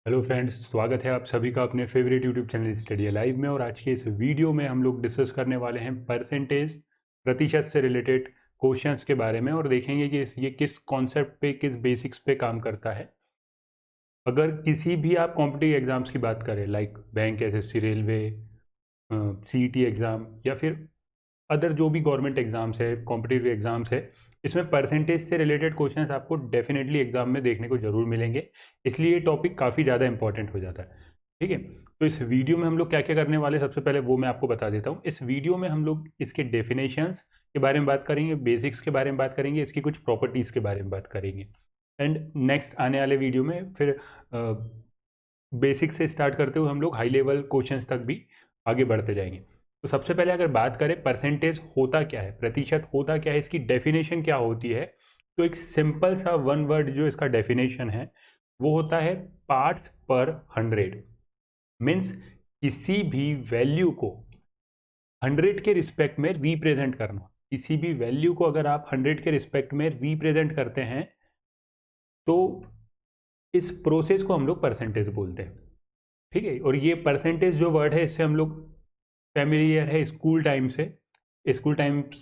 Hello friends, स्वागत है आप सभी का अपने favourite YouTube channel study live में। और आज के इस वीडियो में हम लोग डिस्कस करने वाले हैं परसेंटेज, प्रतिशत से रिलेटेड क्वेश्चंस के बारे में, और देखेंगे कि ये किस कॉन्सेप्ट पे, किस बेसिक्स पे काम करता है। अगर किसी भी आप कॉम्पिटिटिव एग्जाम्स की बात करें, like bank, SSC, railway, CET exam, या फिर अदर जो भी गवर्नमेंट एग्जाम्स है, कॉम्पिटिटिव एग्जाम्स है, इसमें परसेंटेज से रिलेटेड क्वेश्चंस आपको डेफिनेटली एग्जाम में देखने को जरूर मिलेंगे। इसलिए ये टॉपिक काफ़ी ज़्यादा इंपॉर्टेंट हो जाता है। ठीक है, तो इस वीडियो में हम लोग क्या क्या करने वाले हैं, सबसे पहले वो मैं आपको बता देता हूँ। इस वीडियो में हम लोग इसके डेफिनेशंस के बारे में बात करेंगे, बेसिक्स के बारे में बात करेंगे, इसकी कुछ प्रॉपर्टीज़ के बारे में बात करेंगे। एंड नेक्स्ट आने वाले वीडियो में फिर बेसिक से स्टार्ट करते हुए हम लोग हाई लेवल क्वेश्चंस तक भी आगे बढ़ते जाएंगे। तो सबसे पहले अगर बात करें परसेंटेज होता क्या है, प्रतिशत होता क्या है, इसकी डेफिनेशन क्या होती है, तो एक सिंपल सा वन वर्ड जो इसका डेफिनेशन है वो होता है पार्ट्स पर हंड्रेड। मीन्स किसी भी वैल्यू को हंड्रेड के रिस्पेक्ट में रिप्रेजेंट करना। किसी भी वैल्यू को अगर आप हंड्रेड के रिस्पेक्ट में रिप्रेजेंट करते हैं तो इस प्रोसेस को हम लोग परसेंटेज बोलते हैं। ठीक है, और ये परसेंटेज जो वर्ड है इससे हम लोग फैमिलियर है स्कूल टाइम से। स्कूल टाइम्स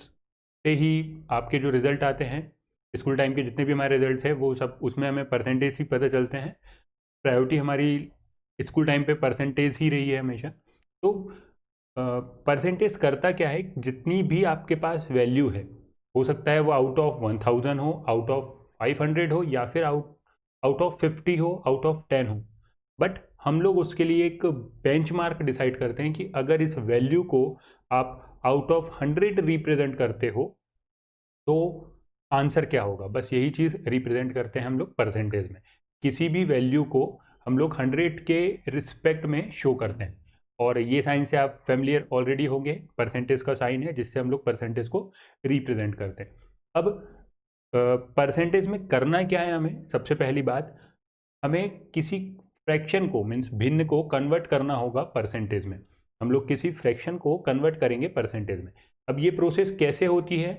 से ही आपके जो रिजल्ट आते हैं, स्कूल टाइम के जितने भी हमारे रिजल्ट है वो सब उसमें हमें परसेंटेज ही पता चलते हैं। प्रायोरिटी हमारी स्कूल टाइम पे परसेंटेज ही रही है हमेशा। तो परसेंटेज करता क्या है, जितनी भी आपके पास वैल्यू है, हो सकता है वो आउट ऑफ 1000 हो, आउट ऑफ 500 हो, या फिर आउट आउट ऑफ 50 हो, आउट ऑफ 10 हो, बट हम लोग उसके लिए एक बेंचमार्क डिसाइड करते हैं कि अगर इस वैल्यू को आप आउट ऑफ 100 रिप्रेजेंट करते हो तो आंसर क्या होगा। बस यही चीज़ रिप्रेजेंट करते हैं हम लोग परसेंटेज में। किसी भी वैल्यू को हम लोग 100 के रिस्पेक्ट में शो करते हैं, और ये साइन से आप फेमिलियर ऑलरेडी होंगे। परसेंटेज का साइन है जिससे हम लोग परसेंटेज को रिप्रेजेंट करते हैं। अब परसेंटेज में करना क्या है, हमें सबसे पहली बात, हमें किसी फ्रैक्शन को, मीन्स भिन्न को कन्वर्ट करना होगा परसेंटेज में। हम लोग किसी फ्रैक्शन को कन्वर्ट करेंगे परसेंटेज में। अब ये प्रोसेस कैसे होती है,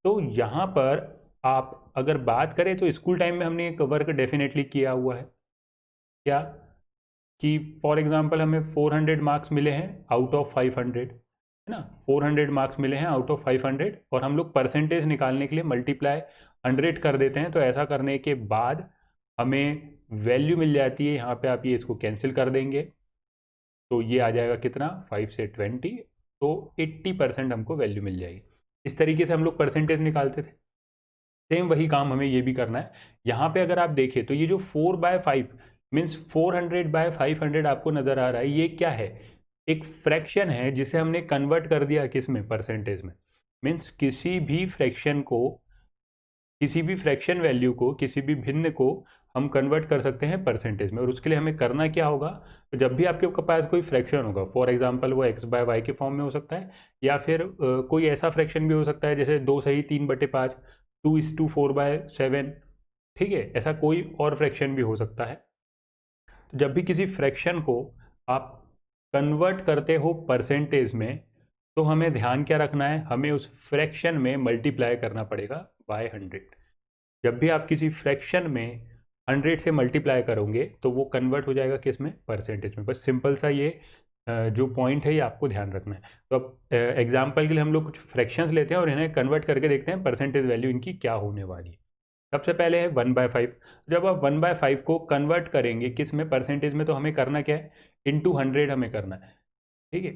तो यहाँ पर आप अगर बात करें तो स्कूल टाइम में हमने एक वर्क डेफिनेटली किया हुआ है। क्या कि फॉर एग्जांपल हमें 400 मार्क्स मिले हैं आउट ऑफ 500, है ना। 400 मार्क्स मिले हैं आउट ऑफ 500, और हम लोग परसेंटेज निकालने के लिए मल्टीप्लाई 100 कर देते हैं। तो ऐसा करने के बाद हमें वैल्यू मिल जाती है। यहाँ पे आप ये इसको कैंसिल कर देंगे तो ये आ जाएगा कितना, 5 से 20, तो 80% हमको वैल्यू मिल जाएगी। इस तरीके से हम लोग परसेंटेज निकालते थे। सेम वही काम हमें ये भी करना है। यहाँ पे अगर आप देखें तो ये जो 4/5 मीन्स 400/500 आपको नजर आ रहा है, ये क्या है, एक फ्रैक्शन है जिसे हमने कन्वर्ट कर दिया किस में, परसेंटेज में। मीन्स किसी भी फ्रैक्शन वैल्यू को, किसी भी भिन्न को हम कन्वर्ट कर सकते हैं परसेंटेज में। और उसके लिए हमें करना क्या होगा, तो जब भी आपके पास कोई फ्रैक्शन होगा, फॉर एग्जांपल वो x/y के फॉर्म में हो सकता है, या फिर कोई ऐसा फ्रैक्शन भी हो सकता है जैसे 2 सही 3/5, 2:4/7। ठीक है, ऐसा कोई और फ्रैक्शन भी हो सकता है। तो जब भी किसी फ्रैक्शन को आप कन्वर्ट करते हो परसेंटेज में, तो हमें ध्यान क्या रखना है, हमें उस फ्रैक्शन में मल्टीप्लाई करना पड़ेगा बाय 100। जब भी आप किसी फ्रैक्शन में 100 से मल्टीप्लाई करोगे तो वो कन्वर्ट हो जाएगा किस में, परसेंटेज में। बस सिंपल सा ये जो पॉइंट है ये आपको ध्यान रखना है। तो अब एग्जाम्पल के लिए हम लोग कुछ फ्रैक्शंस लेते हैं और इन्हें कन्वर्ट करके देखते हैं परसेंटेज वैल्यू इनकी क्या होने वाली है। सबसे पहले है 1/5। जब आप 1/5 को कन्वर्ट करेंगे किस में, परसेंटेज में, तो हमें करना क्या है, इंटू 100 हमें करना है। ठीक है,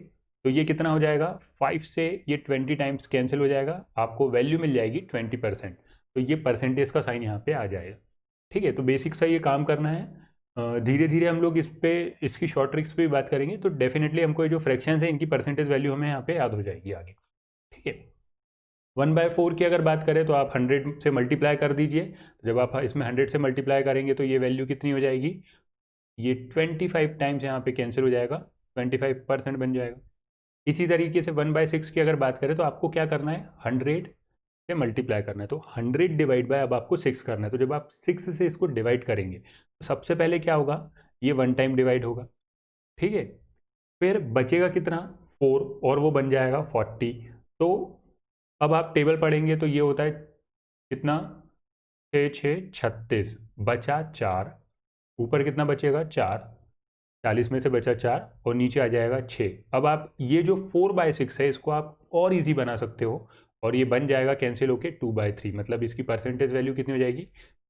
तो ये कितना हो जाएगा, 5 से ये 20 टाइम्स कैंसिल हो जाएगा, आपको वैल्यू मिल जाएगी 20%। तो ये परसेंटेज का साइन यहाँ पे आ जाएगा। ठीक है, तो बेसिक सा ये काम करना है। धीरे धीरे हम लोग इस पे, इसकी शॉर्ट ट्रिक्स पे भी बात करेंगे, तो डेफिनेटली हमको ये जो फ्रैक्शंस है इनकी परसेंटेज वैल्यू हमें यहाँ पे याद हो जाएगी आगे। ठीक है, 1/4 की अगर बात करें तो आप 100 से मल्टीप्लाई कर दीजिए। तो जब आप इसमें 100 से मल्टीप्लाई करेंगे तो ये वैल्यू कितनी हो जाएगी, ये 25 टाइम्स यहाँ पे कैंसिल हो जाएगा, 25% बन जाएगा। इसी तरीके से 1/6 की अगर बात करें तो आपको क्या करना है, 100 से मल्टीप्लाई करना है। तो 100 डिवाइड बाय अब आपको 6 करना है। तो जब आप 6 से इसको डिवाइड करेंगे तो सबसे पहले क्या होगा, ये वन टाइम डिवाइड होगा। ठीक है, फिर बचेगा कितना, 4, और वो बन जाएगा 40। तो अब आप टेबल पढ़ेंगे तो ये होता है कितना, 6 6 36, बचा 4, ऊपर कितना बचेगा 4, 40 में से बचा 4 और नीचे आ जाएगा 6। अब आप ये जो 4/6 है इसको आप और इजी बना सकते हो और ये बन जाएगा कैंसिल होके 2/3, मतलब इसकी परसेंटेज वैल्यू कितनी हो जाएगी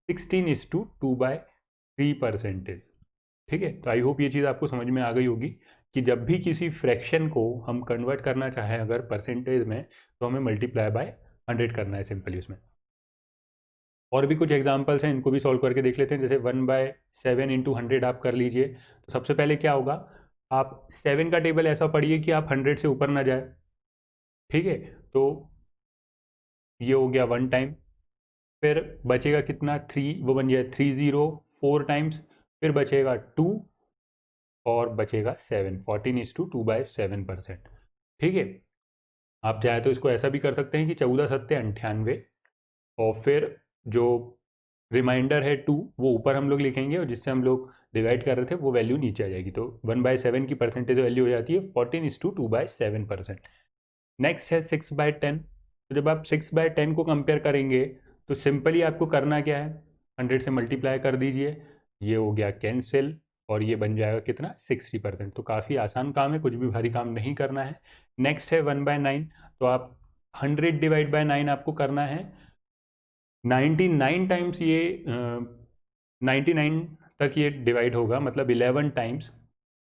16:2/3%। ठीक है, तो आई होप ये चीज़ आपको समझ में आ गई होगी कि जब भी किसी फ्रैक्शन को हम कन्वर्ट करना चाहें अगर परसेंटेज में, तो हमें मल्टीप्लाई बाय 100 करना है सिंपली उसमें। और भी कुछ एग्जांपल्स हैं, इनको भी सॉल्व करके देख लेते हैं। जैसे 1/7 × 100 आप कर लीजिए। तो सबसे पहले क्या होगा, आप 7 का टेबल ऐसा पढ़िए कि आप 100 से ऊपर ना जाए। ठीक है, तो ये हो गया 1 टाइम। फिर बचेगा कितना 3, वो बन जाए 30 4 टाइम्स। फिर बचेगा 2 और बचेगा 7, 14:2/7%। ठीक है, आप चाहे तो इसको ऐसा भी कर सकते हैं कि 14×7 = 98 और फिर जो रिमाइंडर है 2 वो ऊपर हम लोग लिखेंगे और जिससे हम लोग डिवाइड कर रहे थे वो वैल्यू नीचे आ जाएगी। तो 1/7 की परसेंटेज वैल्यू हो जाती है 14:2/7%। नेक्स्ट है 6/10। तो जब आप 6/10 को कंपेयर करेंगे तो सिंपली आपको करना क्या है, 100 से मल्टीप्लाई कर दीजिए, ये हो गया कैंसिल और ये बन जाएगा कितना 60%। तो काफ़ी आसान काम है, कुछ भी भारी काम नहीं करना है। नेक्स्ट है 1/9। तो आप 100/9 आपको करना है 99 टाइम्स, ये 99 तक ये डिवाइड होगा, मतलब 11 टाइम्स।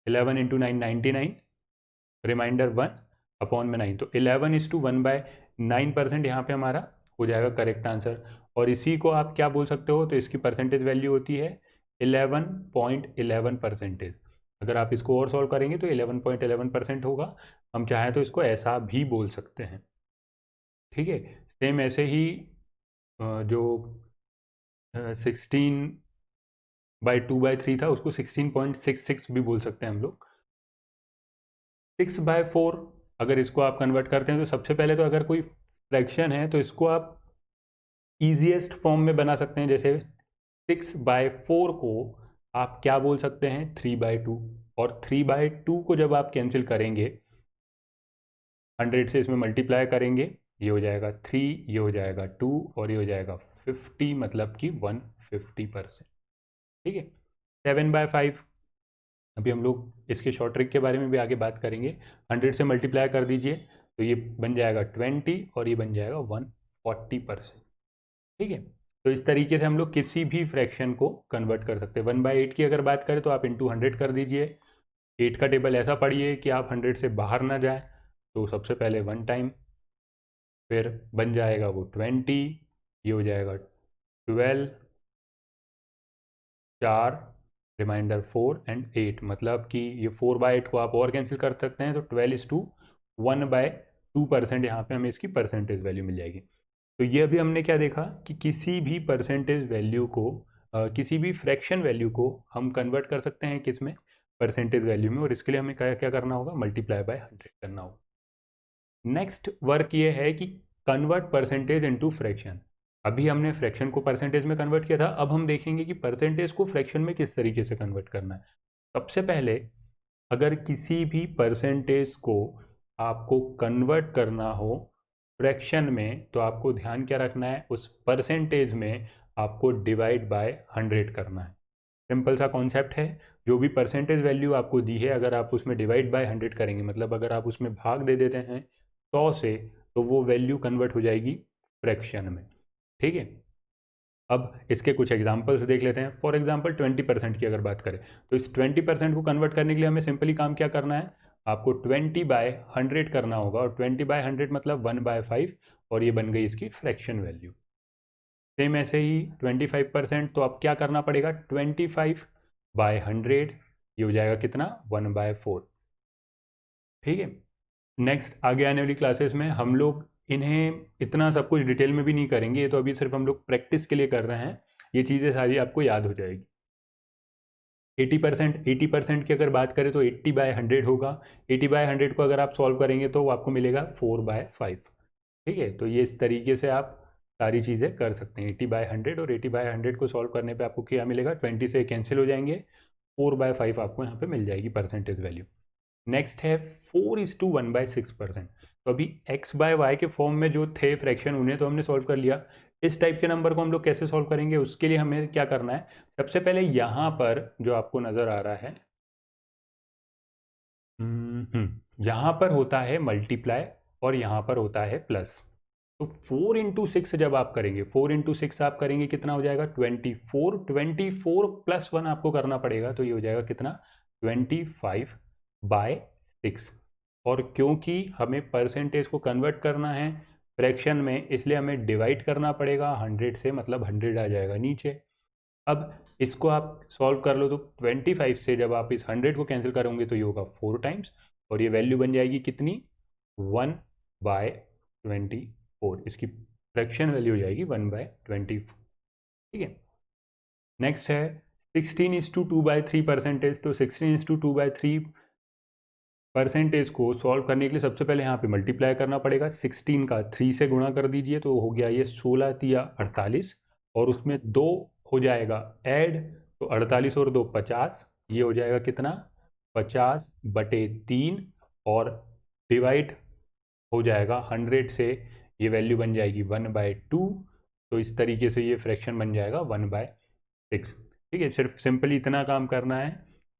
11 × 9 99, रिमाइंडर 1/9। तो 11:1/9% यहाँ पे हमारा हो जाएगा करेक्ट आंसर। और इसी को आप क्या बोल सकते हो, तो इसकी परसेंटेज वैल्यू होती है 11.11%। अगर आप इसको और सॉल्व करेंगे तो 11.11% होगा। हम चाहें तो इसको ऐसा भी बोल सकते हैं। ठीक है, सेम ऐसे ही जो 16/2/3 था उसको 16.66 भी बोल सकते हैं हम लोग। 6/4 अगर इसको आप कन्वर्ट करते हैं तो सबसे पहले तो अगर कोई फ्रैक्शन है तो इसको आप ईजीएस्ट फॉर्म में बना सकते हैं। जैसे 6/4 को आप क्या बोल सकते हैं 3/2, और 3/2 को जब आप कैंसिल करेंगे 100 से इसमें मल्टीप्लाई करेंगे, ये हो जाएगा 3, ये हो जाएगा 2 और ये हो जाएगा 50, मतलब कि 150%। ठीक है, 7/5 अभी हम लोग इसके शॉर्ट ट्रिक के बारे में भी आगे बात करेंगे। 100 से मल्टीप्लाई कर दीजिए तो ये बन जाएगा 20 और ये बन जाएगा 140%। ठीक है, तो इस तरीके से हम लोग किसी भी फ्रैक्शन को कन्वर्ट कर सकते हैं। 1/8 की अगर बात करें तो आप इंटू 100 कर दीजिए। 8 का टेबल ऐसा पढ़िए कि आप 100 से बाहर ना जाए। तो सबसे पहले 1 टाइम, फिर बन जाएगा वो 20, ये हो जाएगा 12, 4, रिमाइंडर 4 एंड 8, मतलब कि ये 4/8 को आप और कैंसिल कर सकते हैं। तो 12:1/2% यहाँ पे हमें इसकी परसेंटेज वैल्यू मिल जाएगी। तो ये अभी हमने क्या देखा कि किसी भी परसेंटेज वैल्यू को किसी भी फ्रैक्शन वैल्यू को हम कन्वर्ट कर सकते हैं किस में, परसेंटेज वैल्यू में। और इसके लिए हमें क्या क्या करना होगा, मल्टीप्लाई बाय 100 करना होगा। नेक्स्ट वर्क ये है कि कन्वर्ट परसेंटेज इनटू फ्रैक्शन। अभी हमने फ्रैक्शन को परसेंटेज में कन्वर्ट किया था, अब हम देखेंगे कि परसेंटेज को फ्रैक्शन में किस तरीके से कन्वर्ट करना है। सबसे पहले अगर किसी भी परसेंटेज को आपको कन्वर्ट करना हो फ्रैक्शन में, तो आपको ध्यान क्या रखना है, उस परसेंटेज में आपको डिवाइड बाय 100 करना है। सिंपल सा कॉन्सेप्ट है। जो भी परसेंटेज वैल्यू आपको दी है अगर आप उसमें डिवाइड बाय 100 करेंगे, मतलब अगर आप उसमें भाग दे देते हैं 100 से, तो वो वैल्यू कन्वर्ट हो जाएगी फ्रैक्शन में। ठीक है, अब इसके कुछ एग्जांपल्स देख लेते हैं। फॉर एग्जांपल 20% की अगर बात करें तो इस 20% को कन्वर्ट करने के लिए हमें सिंपली काम क्या करना है, आपको 20/100 करना होगा। और 20/100 मतलब 1/5, और ये बन गई इसकी फ्रैक्शन वैल्यू। सेम ऐसे ही 25%, तो अब क्या करना पड़ेगा 25/100, ये हो जाएगा कितना 1/4। ठीक है, नेक्स्ट आगे आने वाली क्लासेस में हम लोग इन्हें इतना सब कुछ डिटेल में भी नहीं करेंगे, ये तो अभी सिर्फ हम लोग प्रैक्टिस के लिए कर रहे हैं। ये चीज़ें सारी आपको याद हो जाएगी। 80% की अगर बात करें तो 80/100 होगा। 80/100 को अगर आप सॉल्व करेंगे तो वो आपको मिलेगा 4/5। ठीक है, तो ये इस तरीके से आप सारी चीज़ें कर सकते हैं। 80/100 और 80/100 को सॉल्व करने पे आपको क्या मिलेगा, 20 से कैंसिल हो जाएंगे, 4/5 आपको यहाँ पे मिल जाएगी परसेंटेज वैल्यू। नेक्स्ट है 4:1/6%। तो अभी x/y के फॉर्म में जो थे फ्रैक्शन उन्हें तो हमने सॉल्व कर लिया। इस टाइप के नंबर को हम लोग कैसे सॉल्व करेंगे, उसके लिए हमें क्या करना है, सबसे पहले यहाँ पर जो आपको नज़र आ रहा है, यहाँ पर होता है मल्टीप्लाई और यहाँ पर होता है प्लस। तो 4 × 6 जब आप करेंगे, 4 × 6 आप करेंगे कितना हो जाएगा, 24। 24 प्लस 1 आपको करना पड़ेगा, तो ये हो जाएगा कितना, 25/6। और क्योंकि हमें परसेंटेज को कन्वर्ट करना है फ्रैक्शन में, इसलिए हमें डिवाइड करना पड़ेगा 100 से, मतलब 100 आ जाएगा नीचे। अब इसको आप सॉल्व कर लो, तो 25 से जब आप इस 100 को कैंसिल करोगे तो ये होगा 4 टाइम्स, और ये वैल्यू बन जाएगी कितनी, 1/24। इसकी फ्रैक्शन वैल्यू हो जाएगी 1/24। ठीक है। नेक्स्ट है 16:2/3 परसेंटेज। तो 16:2/3 परसेंटेज को सॉल्व करने के लिए सबसे पहले यहाँ पे मल्टीप्लाई करना पड़ेगा, 16 का 3 से गुणा कर दीजिए, तो हो गया ये 16×3 = 48, और उसमें 2 हो जाएगा ऐड, तो 48 और 2 50, ये हो जाएगा कितना, 50/3, और डिवाइड हो जाएगा 100 से, ये वैल्यू बन जाएगी 1/2। तो इस तरीके से ये फ्रैक्शन बन जाएगा 1/6। ठीक है, सिर्फ सिंपली इतना काम करना है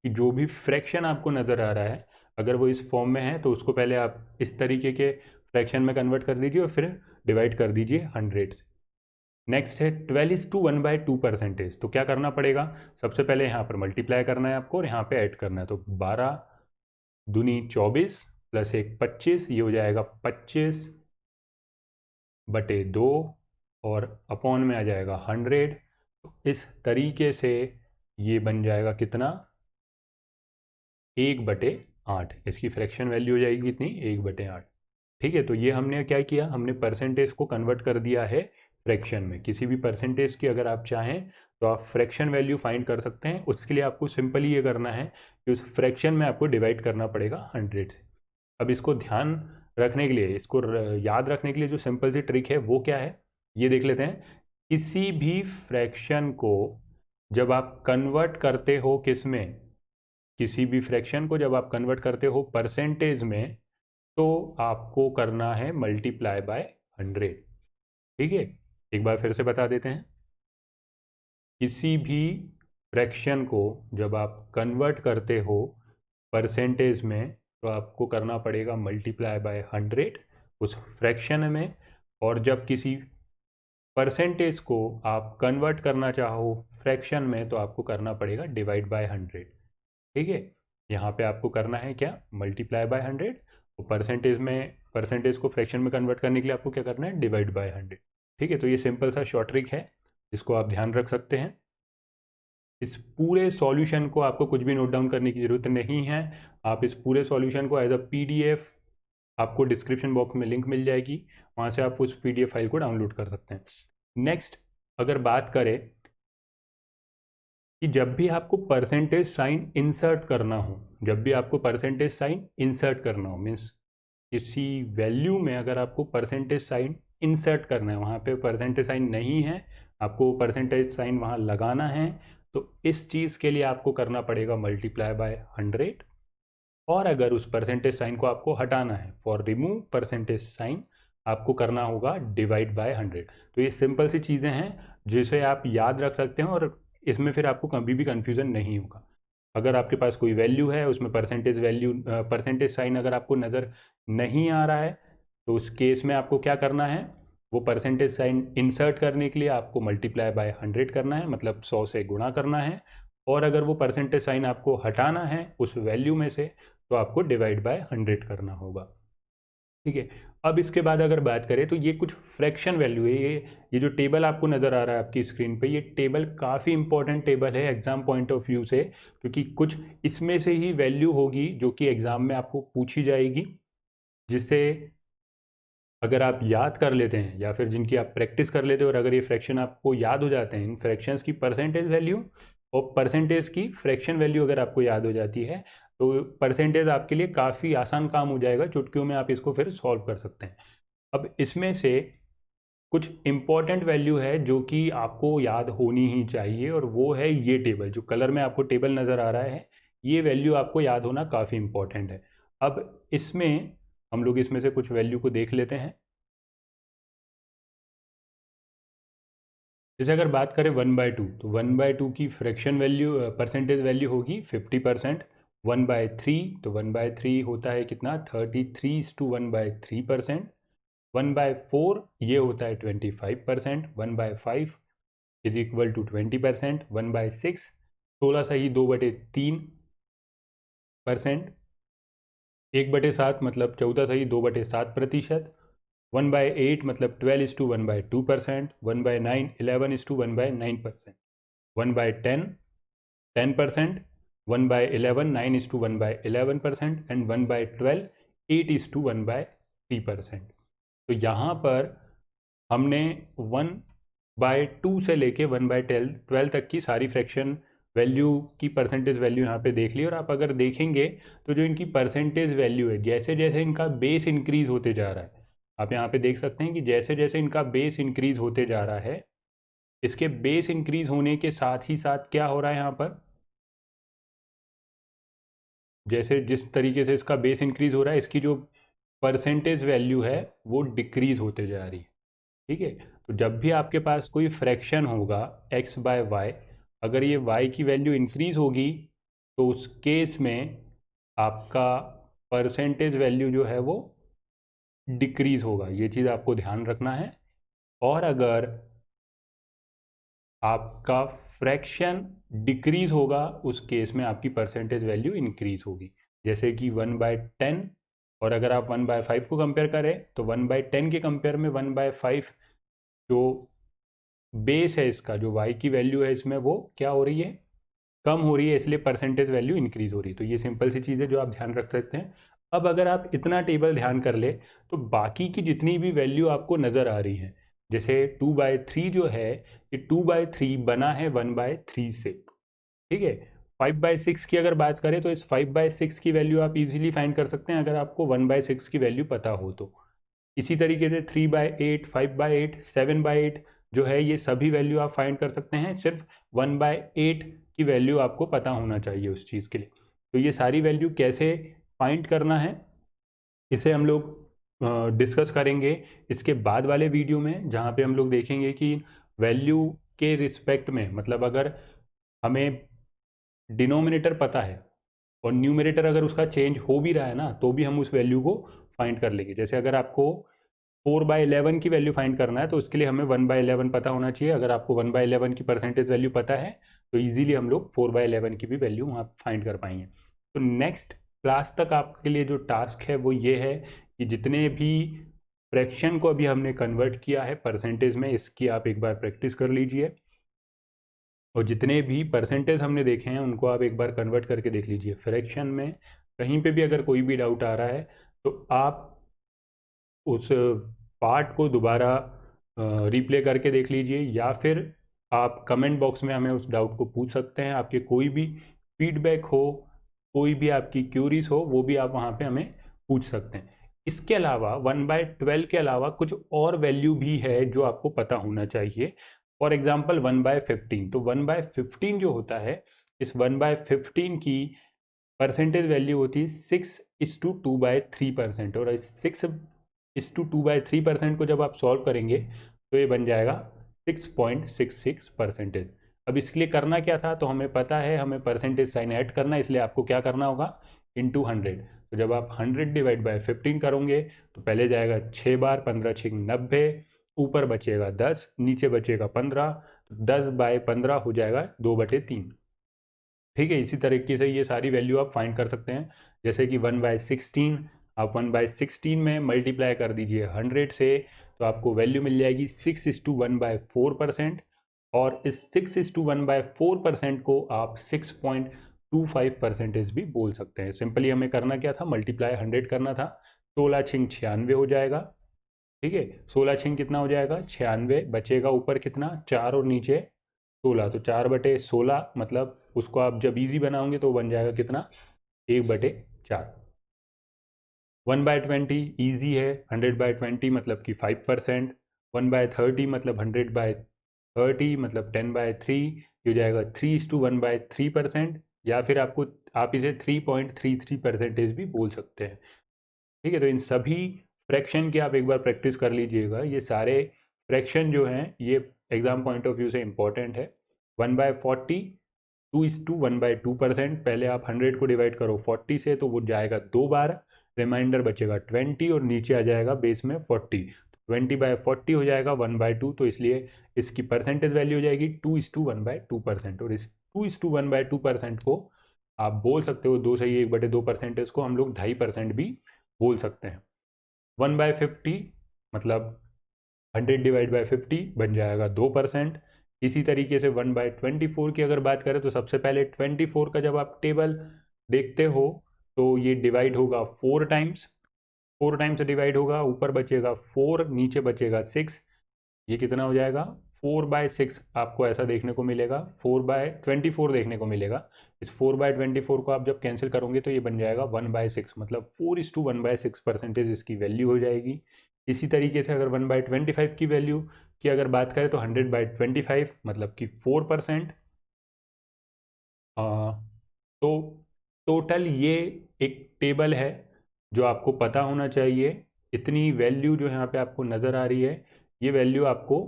कि जो भी फ्रैक्शन आपको नज़र आ रहा है, अगर वो इस फॉर्म में है तो उसको पहले आप इस तरीके के फ्रैक्शन में कन्वर्ट कर दीजिए और फिर डिवाइड कर दीजिए 100 से। नेक्स्ट है 12:1/2 परसेंटेज। तो क्या करना पड़ेगा, सबसे पहले यहाँ पर मल्टीप्लाई करना है आपको और यहाँ पे ऐड करना है, तो 12×2 = 24 प्लस 1 25, ये हो जाएगा 25/2, और अपॉन में आ जाएगा 100। तो इस तरीके से ये बन जाएगा कितना, 1/8। इसकी फ्रैक्शन वैल्यू हो जाएगी कितनी, 1/8। ठीक है, तो ये हमने क्या किया, हमने परसेंटेज को कन्वर्ट कर दिया है फ्रैक्शन में। किसी भी परसेंटेज की अगर आप चाहें तो आप फ्रैक्शन वैल्यू फाइंड कर सकते हैं। उसके लिए आपको सिंपली ये करना है कि उस फ्रैक्शन में आपको डिवाइड करना पड़ेगा 100 से। अब इसको ध्यान रखने के लिए, इसको याद रखने के लिए जो सिंपल सी ट्रिक है वो क्या है, ये देख लेते हैं। किसी भी फ्रैक्शन को जब आप कन्वर्ट करते हो किस में, किसी भी फ्रैक्शन को जब आप कन्वर्ट करते हो परसेंटेज में, तो आपको करना है मल्टीप्लाई बाय 100। ठीक है, एक बार फिर से बता देते हैं। किसी भी फ्रैक्शन को जब आप कन्वर्ट करते हो परसेंटेज में, तो आपको करना पड़ेगा मल्टीप्लाई बाय 100 उस फ्रैक्शन में। और जब किसी परसेंटेज को आप कन्वर्ट करना चाहो फ्रैक्शन में, तो आपको करना पड़ेगा डिवाइड बाय 100। ठीक है, यहाँ पे आपको करना है क्या, मल्टीप्लाई बाय 100। तो परसेंटेज में, परसेंटेज को फ्रैक्शन में कन्वर्ट करने के लिए आपको क्या करना है, डिवाइड बाय 100। ठीक है, तो ये सिंपल सा शॉर्ट ट्रिक है, इसको आप ध्यान रख सकते हैं। इस पूरे सॉल्यूशन को आपको कुछ भी नोट डाउन करने की ज़रूरत नहीं है। आप इस पूरे सॉल्यूशन को एज अ पीडीएफ, आपको डिस्क्रिप्शन बॉक्स में लिंक मिल जाएगी, वहाँ से आप उस पीडीएफ फाइल को डाउनलोड कर सकते हैं। नेक्स्ट, अगर बात करें कि जब भी आपको परसेंटेज साइन इंसर्ट करना हो, जब भी आपको परसेंटेज साइन इंसर्ट करना हो, मीन्स किसी वैल्यू में अगर आपको परसेंटेज साइन इंसर्ट करना है, वहाँ पे परसेंटेज साइन नहीं है, आपको परसेंटेज साइन वहाँ लगाना है, तो इस चीज़ के लिए आपको करना पड़ेगा मल्टीप्लाई बाय 100। और अगर उस परसेंटेज साइन को आपको हटाना है, फॉर रिमूव परसेंटेज साइन, आपको करना होगा डिवाइड बाय 100। तो ये सिंपल सी चीज़ें हैं जिसे आप याद रख सकते हैं, और इसमें फिर आपको कभी भी कन्फ्यूज़न नहीं होगा। अगर आपके पास कोई वैल्यू है, उसमें परसेंटेज वैल्यू, परसेंटेज साइन अगर आपको नज़र नहीं आ रहा है, तो उस केस में आपको क्या करना है, वो परसेंटेज साइन इंसर्ट करने के लिए आपको मल्टीप्लाई बाय 100 करना है, मतलब 100 से गुणा करना है। और अगर वो परसेंटेज साइन आपको हटाना है उस वैल्यू में से, तो आपको डिवाइड बाय 100 करना होगा। ठीक है, अब इसके बाद अगर बात करें तो ये कुछ फ्रैक्शन वैल्यू है, ये जो टेबल आपको नज़र आ रहा है आपकी स्क्रीन पे, ये टेबल काफ़ी इंपॉर्टेंट टेबल है एग्जाम पॉइंट ऑफ व्यू से, क्योंकि कुछ इसमें से ही वैल्यू होगी जो कि एग्जाम में आपको पूछी जाएगी, जिससे अगर आप याद कर लेते हैं या फिर जिनकी आप प्रैक्टिस कर लेते हो, और अगर ये फ्रैक्शन आपको याद हो जाते हैं, इन फ्रैक्शंस की परसेंटेज वैल्यू और परसेंटेज की फ्रैक्शन वैल्यू अगर आपको याद हो जाती है, तो परसेंटेज आपके लिए काफ़ी आसान काम हो जाएगा, चुटकियों में आप इसको फिर सॉल्व कर सकते हैं। अब इसमें से कुछ इंपॉर्टेंट वैल्यू है जो कि आपको याद होनी ही चाहिए, और वो है ये टेबल, जो कलर में आपको टेबल नज़र आ रहा है, ये वैल्यू आपको याद होना काफ़ी इंपॉर्टेंट है। अब इसमें हम लोग इसमें से कुछ वैल्यू को देख लेते हैं। जैसे अगर बात करें 1/2, तो 1/2 की फ्रैक्शन वैल्यू परसेंटेज वैल्यू होगी 50%। 1/3, तो 1/3 होता है कितना, 33:1/3%। 1/4 ये होता है 25%। 1/5 इज इक्वल टू 20%। 1/6 16/3%। 1/7 मतलब 14/2/7%। 1/8 मतलब 12:1/2%। 1/9 11:1/9%। 1/10 10%। 1/11 9:1/11%। एंड 1/12 8:1/3%। तो यहाँ पर हमने 1/2 से लेके 1/12 तक की सारी फ्रैक्शन वैल्यू की परसेंटेज वैल्यू यहाँ पे देख ली। और आप अगर देखेंगे तो जो इनकी परसेंटेज वैल्यू है, जैसे जैसे इनका बेस इंक्रीज होते जा रहा है, आप यहाँ पे देख सकते हैं कि जैसे जैसे इनका बेस इंक्रीज होते जा रहा है, इसके बेस इंक्रीज होने के साथ ही साथ क्या हो रहा है यहाँ पर, जैसे जिस तरीके से इसका बेस इंक्रीज हो रहा है, इसकी जो परसेंटेज वैल्यू है वो डिक्रीज होते जा रही है। ठीक है, तो जब भी आपके पास कोई फ्रैक्शन होगा x/y, अगर ये y की वैल्यू इंक्रीज होगी तो उस केस में आपका परसेंटेज वैल्यू जो है वो डिक्रीज होगा, ये चीज़ आपको ध्यान रखना है। और अगर आपका फ्रैक्शन डिक्रीज होगा, उस केस में आपकी परसेंटेज वैल्यू इंक्रीज होगी। जैसे कि 1/10, और अगर आप 1/5 को कंपेयर करें तो 1/10 के कंपेयर में 1/5 जो बेस है इसका, जो y की वैल्यू है इसमें, वो क्या हो रही है, कम हो रही है, इसलिए परसेंटेज वैल्यू इंक्रीज हो रही है। तो ये सिंपल सी चीज़ है जो आप ध्यान रख सकते हैं। अब अगर आप इतना टेबल ध्यान कर ले तो बाकी की जितनी भी वैल्यू आपको नज़र आ रही है, जैसे 2/3 जो है, ये 2/3 बना है 1/3 से। ठीक है, 5/6 की अगर बात करें तो इस 5/6 की वैल्यू आप इजीली फाइंड कर सकते हैं अगर आपको 1/6 की वैल्यू पता हो तो। इसी तरीके से 3/8 5/8 7/8 जो है, ये सभी वैल्यू आप फाइंड कर सकते हैं। सिर्फ 1/8 की वैल्यू आपको पता होना चाहिए उस चीज़ के लिए। तो ये सारी वैल्यू कैसे फाइंड करना है, इसे हम लोग डिस्कस करेंगे इसके बाद वाले वीडियो में, जहाँ पे हम लोग देखेंगे कि वैल्यू के रिस्पेक्ट में, मतलब अगर हमें डिनोमिनेटर पता है और न्यूमरेटर अगर उसका चेंज हो भी रहा है ना, तो भी हम उस वैल्यू को फाइंड कर लेंगे। जैसे अगर आपको 4/11 की वैल्यू फाइंड करना है तो उसके लिए हमें 1/11 पता होना चाहिए। अगर आपको 1/11 की परसेंटेज वैल्यू पता है तो इजीली हम लोग 4/11 की भी वैल्यू वहाँ फाइंड कर पाएंगे। तो नेक्स्ट क्लास तक आपके लिए जो टास्क है वो ये है कि जितने भी फ्रैक्शन को अभी हमने कन्वर्ट किया है परसेंटेज में, इसकी आप एक बार प्रैक्टिस कर लीजिए। और जितने भी परसेंटेज हमने देखे हैं उनको आप एक बार कन्वर्ट करके देख लीजिए फ्रैक्शन में। कहीं पे भी अगर कोई भी डाउट आ रहा है तो आप उस पार्ट को दोबारा रिप्ले करके देख लीजिए, या फिर आप कमेंट बॉक्स में हमें उस डाउट को पूछ सकते हैं। आपके कोई भी फीडबैक हो, कोई भी आपकी क्यूरीज हो, वो भी आप वहाँ पे हमें पूछ सकते हैं। इसके अलावा 1/12 के अलावा कुछ और वैल्यू भी है जो आपको पता होना चाहिए। फॉर एग्जाम्पल 1/15, तो 1/15 जो होता है, इस 1/15 की परसेंटेज वैल्यू होती है 6:2/3%। और इस 6:2/3% को जब आप सॉल्व करेंगे तो ये बन जाएगा 6.66%। अब इसके लिए करना क्या था, तो हमें पता है हमें परसेंटेज साइन ऐड करना है, इसलिए आपको क्या करना होगा, इंटू 100। तो जब आप 100/15 करोगे तो पहले जाएगा 6 बार, 15×6 90, ऊपर बचेगा 10, नीचे बचेगा 15, तो 10/15 हो जाएगा 2/3। ठीक है, इसी तरीके से ये सारी वैल्यू आप फाइंड कर सकते हैं। जैसे कि 1/16, आप 1/16 में मल्टीप्लाई कर दीजिए 100 से, तो आपको वैल्यू मिल जाएगी 6:1/4%। और इस 6:1/4% को आप 6.25% भी बोल सकते हैं। सिंपली हमें करना क्या था, मल्टीप्लाई 100 करना था। 16×6 = 96 हो जाएगा। ठीक है, 16×6 कितना हो जाएगा, 96, बचेगा ऊपर कितना, 4, और नीचे 16, तो 4/16, मतलब उसको आप जब इजी बनाओगे तो बन जाएगा कितना, 1/4। 1/20 ईजी है, 100/20 मतलब कि 5%। 1/30 मतलब 100/30 मतलब 10/3, हो जाएगा 3:1/3%। या फिर आप इसे 3.33% भी बोल सकते हैं। ठीक है, तो इन सभी फ्रैक्शन की आप एक बार प्रैक्टिस कर लीजिएगा। ये सारे फ्रैक्शन जो हैं ये एग्जाम पॉइंट ऑफ व्यू से इंपॉर्टेंट है। 1/40 2:1/2%। पहले आप 100 को डिवाइड करो 40 से तो वो जाएगा 2 बार, रिमाइंडर बचेगा 20 और नीचे आ जाएगा बेस में 40। 20/40 हो जाएगा 1/2, तो इसलिए इसकी परसेंटेज वैल्यू हो जाएगी 2:1/2%। और इस 2:1/2% को आप बोल सकते हो 2/1/2% को हम लोग 2.5% भी बोल सकते हैं। 1/50 मतलब 100/50 बन जाएगा 2%। इसी तरीके से 1/24 की अगर बात करें तो सबसे पहले 24 का जब आप टेबल देखते हो तो ये डिवाइड होगा 4 टाइम्स, 4 टाइम्स से डिवाइड होगा, ऊपर बचेगा 4, नीचे बचेगा 6। ये कितना हो जाएगा 4/6 आपको ऐसा देखने को मिलेगा, 4/24 देखने को मिलेगा। इस 4/24 को आप जब कैंसिल करोगे तो ये बन जाएगा 1/6, मतलब 4:1/6% इसकी वैल्यू हो जाएगी। इसी तरीके से अगर 1/25 की वैल्यू की अगर बात करें तो 100/25 मतलब कि 4%। तो टोटल ये एक टेबल है जो आपको पता होना चाहिए। इतनी वैल्यू जो यहाँ पे आपको नज़र आ रही है, ये वैल्यू आपको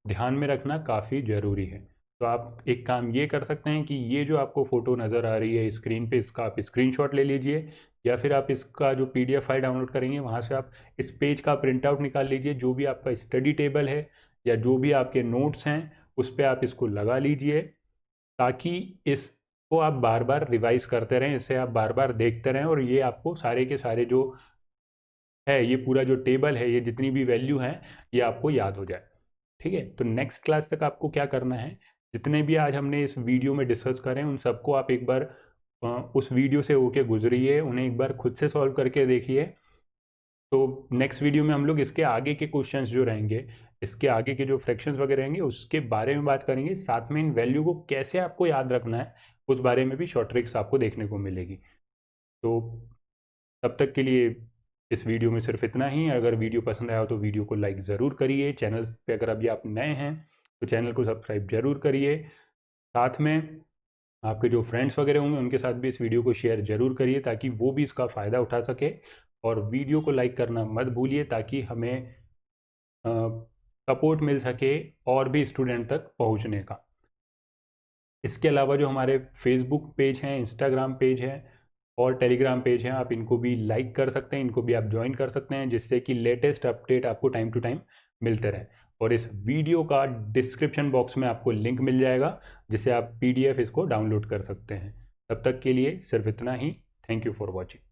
ध्यान में रखना काफ़ी ज़रूरी है। तो आप एक काम ये कर सकते हैं कि ये जो आपको फ़ोटो नज़र आ रही है स्क्रीन पे, इसका आप स्क्रीनशॉट ले लीजिए, या फिर आप इसका जो पीडीएफ फाइल डाउनलोड करेंगे वहाँ से आप इस पेज का प्रिंट आउट निकाल लीजिए। जो भी आपका स्टडी टेबल है या जो भी आपके नोट्स हैं उस पर आप इसको लगा लीजिए, ताकि इसको आप बार बार रिवाइज करते रहें, इसे आप बार बार देखते रहें और ये आपको सारे के सारे जो है, ये पूरा जो टेबल है, ये जितनी भी वैल्यू है, ये आपको याद हो जाए। ठीक है, तो नेक्स्ट क्लास तक आपको क्या करना है, जितने भी आज हमने इस वीडियो में डिस्कस करें उन सबको आप एक बार उस वीडियो से होके गुजरिए, उन्हें एक बार खुद से सॉल्व करके देखिए। तो नेक्स्ट वीडियो में हम लोग इसके आगे के क्वेश्चंस जो रहेंगे, इसके आगे के जो फ्रैक्शंस वगैरह रहेंगे उसके बारे में बात करेंगे, साथ में इन वैल्यू को कैसे आपको याद रखना है उस बारे में भी शॉर्ट ट्रिक्स आपको देखने को मिलेगी। तो तब तक के लिए इस वीडियो में सिर्फ इतना ही। अगर वीडियो पसंद आया हो तो वीडियो को लाइक ज़रूर करिए, चैनल पे अगर अभी आप नए हैं तो चैनल को सब्सक्राइब जरूर करिए, साथ में आपके जो फ्रेंड्स वगैरह होंगे उनके साथ भी इस वीडियो को शेयर जरूर करिए ताकि वो भी इसका फ़ायदा उठा सके। और वीडियो को लाइक करना मत भूलिए ताकि हमें सपोर्ट मिल सके और भी स्टूडेंट तक पहुंचने का। इसके अलावा जो हमारे फेसबुक पेज हैं, इंस्टाग्राम पेज है और टेलीग्राम पेज हैं, आप इनको भी लाइक कर सकते हैं, इनको भी आप ज्वाइन कर सकते हैं, जिससे कि लेटेस्ट अपडेट आपको टाइम टू टाइम मिलते रहे। और इस वीडियो का डिस्क्रिप्शन बॉक्स में आपको लिंक मिल जाएगा जिससे आप पीडीएफ इसको डाउनलोड कर सकते हैं। तब तक के लिए सिर्फ इतना ही। Thank you for watching.